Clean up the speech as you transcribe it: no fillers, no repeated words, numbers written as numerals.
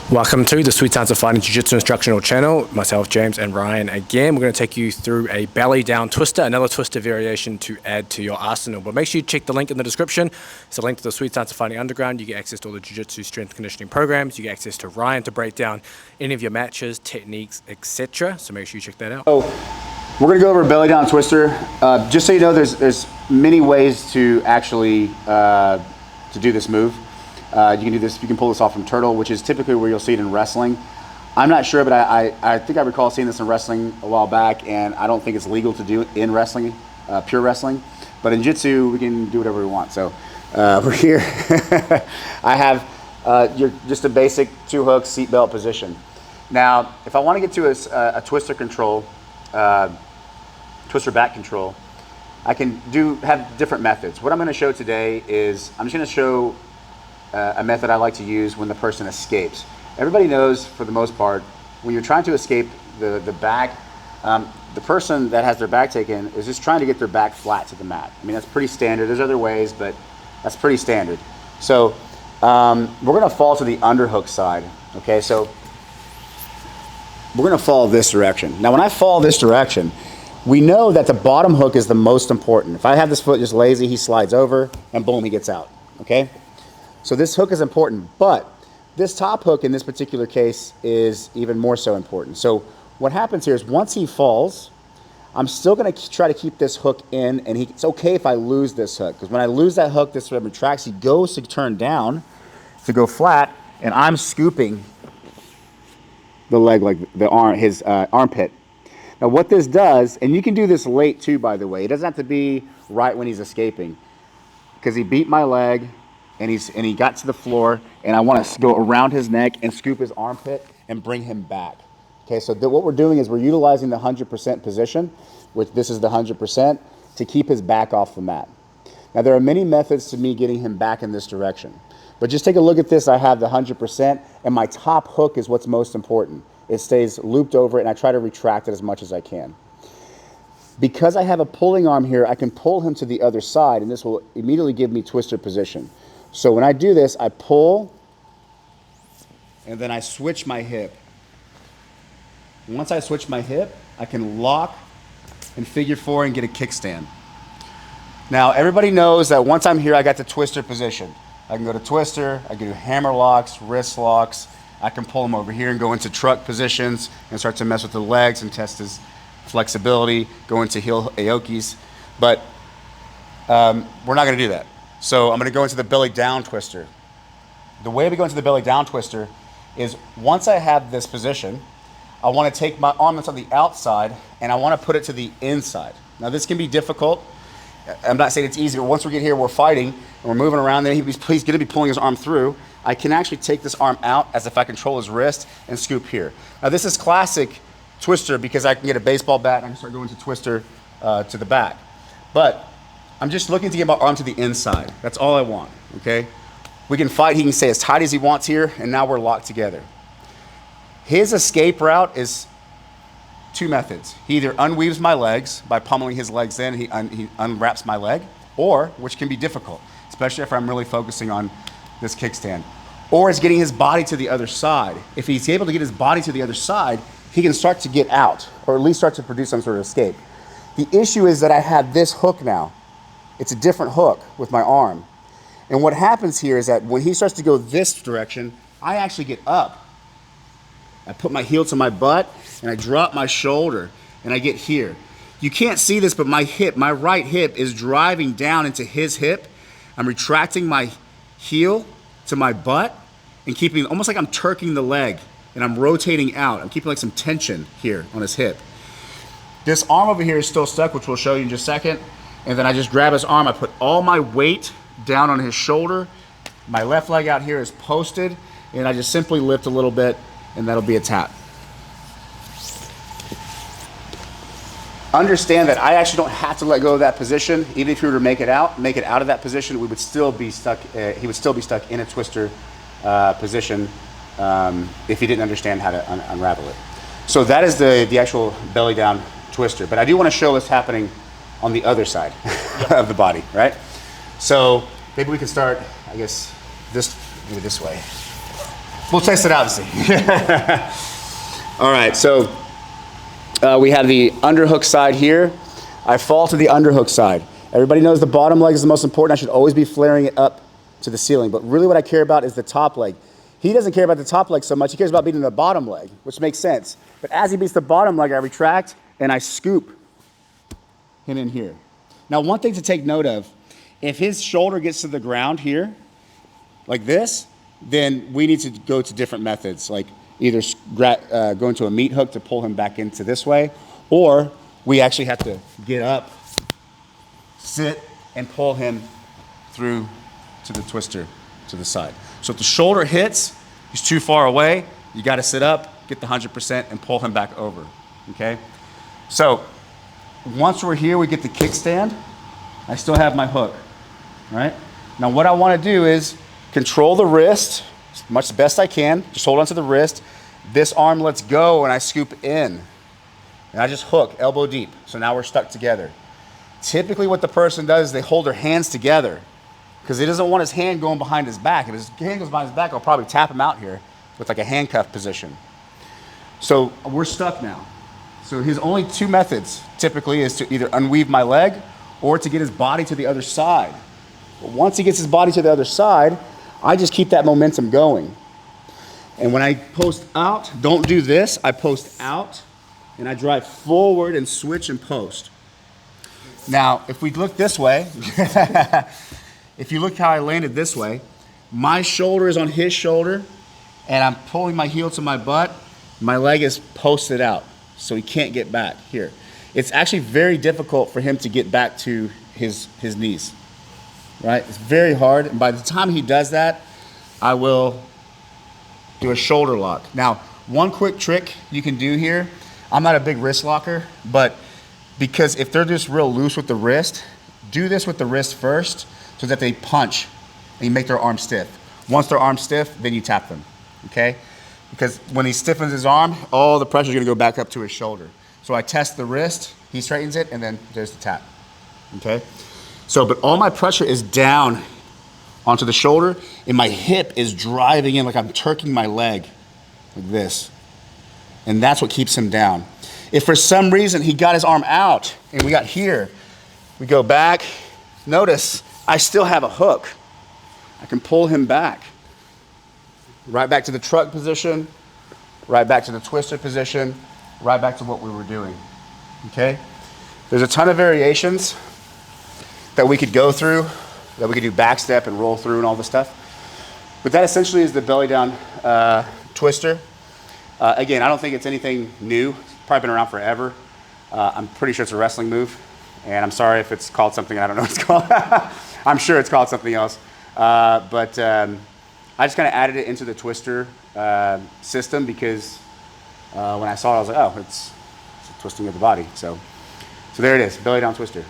Welcome to the Sweet Science of Fighting Jiu-Jitsu instructional channel. Myself, James, and Ryan again. We're going to take you through a belly down twister, another twister variation to add to your arsenal. But make sure you check the link in the description. It's a link to the Sweet Science of Fighting Underground. You get access to all the Jiu-Jitsu strength conditioning programs. You get access to Ryan to break down any of your matches, techniques, etc. So make sure you check that out. So we're going to go over a belly down twister. Just so you know, there's many ways to actually to do this move. You can do this. You can pull this off from turtle, which is typically where you'll see it in wrestling. I'm not sure, but I think I recall seeing this in wrestling a while back, and I don't think it's legal to do it in wrestling, pure wrestling. But in jiu-jitsu, we can do whatever we want. So we're here. I have just a basic two-hook seatbelt position. Now, if I want to get to a twister control, twister back control, I can have different methods. What I'm going to show today is I'm just going to show a method I like to use when the person escapes. Everybody knows, for the most part, when you're trying to escape the back, the person that has their back taken is just trying to get their back flat to the mat. I mean, that's pretty standard. There's other ways, but that's pretty standard. So we're going to fall to the underhook side. Okay, so we're going to fall this direction. Now, when I fall this direction, we know that the bottom hook is the most important. If I have this foot just lazy, he slides over, and boom, he gets out. Okay? So this hook is important, but this top hook in this particular case is even more so important. So what happens here is once he falls, I'm still going to try to keep this hook in, and it's okay if I lose this hook, because when I lose that hook, this sort of retracts. He goes to turn down to go flat, and I'm scooping the leg, like the arm, his armpit. Now what this does, and you can do this late too, by the way. It doesn't have to be right when he's escaping, because he beat my leg. And he got to the floor, and I want to go around his neck and scoop his armpit and bring him back. Okay, so what we're doing is we're utilizing the 100% position, which this is the 100%, to keep his back off the mat. Now, there are many methods to me getting him back in this direction. But just take a look at this. I have the 100%, and my top hook is what's most important. It stays looped over, and I try to retract it as much as I can. Because I have a pulling arm here, I can pull him to the other side, and this will immediately give me twister position. So when I do this, I pull, and then I switch my hip. Once I switch my hip, I can lock and figure four and get a kickstand. Now, everybody knows that once I'm here, I got the twister position. I can go to twister, I can do hammer locks, wrist locks. I can pull him over here and go into truck positions and start to mess with the legs and test his flexibility, go into heel aokis. But we're not going to do that. So I'm going to go into the belly down twister. The way we go into the belly down twister is once I have this position, I want to take my arm that's on the outside and I want to put it to the inside. Now this can be difficult. I'm not saying it's easy, but once we get here, we're fighting and we're moving around, then he's going to be pulling his arm through. I can actually take this arm out as if I control his wrist and scoop here. Now this is classic twister because I can get a baseball bat and I can start going to twister to the back. But I'm just looking to get my arm to the inside. That's all I want, okay? We can fight. He can stay as tight as he wants here, and now we're locked together. His escape route is two methods. He either unweaves my legs by pummeling his legs in, he unwraps my leg, or, which can be difficult, especially if I'm really focusing on this kickstand, or is getting his body to the other side. If he's able to get his body to the other side, he can start to get out, or at least start to produce some sort of escape. The issue is that I have this hook now. It's a different hook with my arm. And what happens here is that when he starts to go this direction, I actually get up. I put my heel to my butt and I drop my shoulder and I get here. You can't see this, but my hip, my right hip is driving down into his hip. I'm retracting my heel to my butt and keeping, almost like I'm turking the leg and I'm rotating out. I'm keeping like some tension here on his hip. This arm over here is still stuck, which we'll show you in just a second. And then I just grab his arm, I put all my weight down on his shoulder. My left leg out here is posted, and I just simply lift a little bit, and that'll be a tap. Understand that I actually don't have to let go of that position. Even if you were to make it out of that position, we would still be stuck, he would still be stuck in a twister position if he didn't understand how to unravel it. So that is the actual belly down twister. But I do want to show what's happening on the other side of the body, right? So maybe we can start, I guess, maybe this way. We'll test it out and see. All right, so we have the underhook side here. I fall to the underhook side. Everybody knows the bottom leg is the most important. I should always be flaring it up to the ceiling. But really what I care about is the top leg. He doesn't care about the top leg so much. He cares about beating the bottom leg, which makes sense. But as he beats the bottom leg, I retract and I scoop him in here. Now, one thing to take note of, if his shoulder gets to the ground here, like this, then we need to go to different methods, like either go into a meat hook to pull him back into this way, or we actually have to get up, sit, and pull him through to the twister to the side. So if the shoulder hits, he's too far away, you gotta sit up, get the 100%, and pull him back over, okay? So once we're here, we get the kickstand. I still have my hook, all right? Now what I wanna do is control the wrist as much as best I can. Just hold onto the wrist. This arm lets go and I scoop in. And I just hook elbow deep. So now we're stuck together. Typically what the person does is they hold their hands together because he doesn't want his hand going behind his back. If his hand goes behind his back, I'll probably tap him out here with like a handcuff position. So we're stuck now. So his only two methods typically is to either unweave my leg or to get his body to the other side. But once he gets his body to the other side, I just keep that momentum going. And when I post out, don't do this. I post out and I drive forward and switch and post. Now, if we look this way, if you look how I landed this way, my shoulder is on his shoulder and I'm pulling my heel to my butt. My leg is posted out, so he can't get back here. It's actually very difficult for him to get back to his knees, right? It's very hard. And by the time he does that, I will do a shoulder lock. Now, one quick trick you can do here, I'm not a big wrist locker, but because if they're just real loose with the wrist, do this with the wrist first so that they punch and you make their arm stiff. Once their arm's stiff, then you tap them, okay? Because when he stiffens his arm, all the pressure is gonna go back up to his shoulder. So I test the wrist, he straightens it, and then there's the tap, okay? So, but all my pressure is down onto the shoulder, and my hip is driving in like I'm turking my leg, like this. And that's what keeps him down. If for some reason he got his arm out, and we got here, we go back, notice I still have a hook. I can pull him back. Right back to the truck position, right back to the twister position, right back to what we were doing, okay? There's a ton of variations that we could go through, that we could do back step and roll through and all this stuff. But that essentially is the belly down twister. Again, I don't think it's anything new. It's probably been around forever. I'm pretty sure it's a wrestling move. And I'm sorry if it's called something I don't know what it's called. I'm sure it's called something else. But I just kind of added it into the twister system because when I saw it, I was like, oh, it's a twisting of the body. So there it is, belly down twister.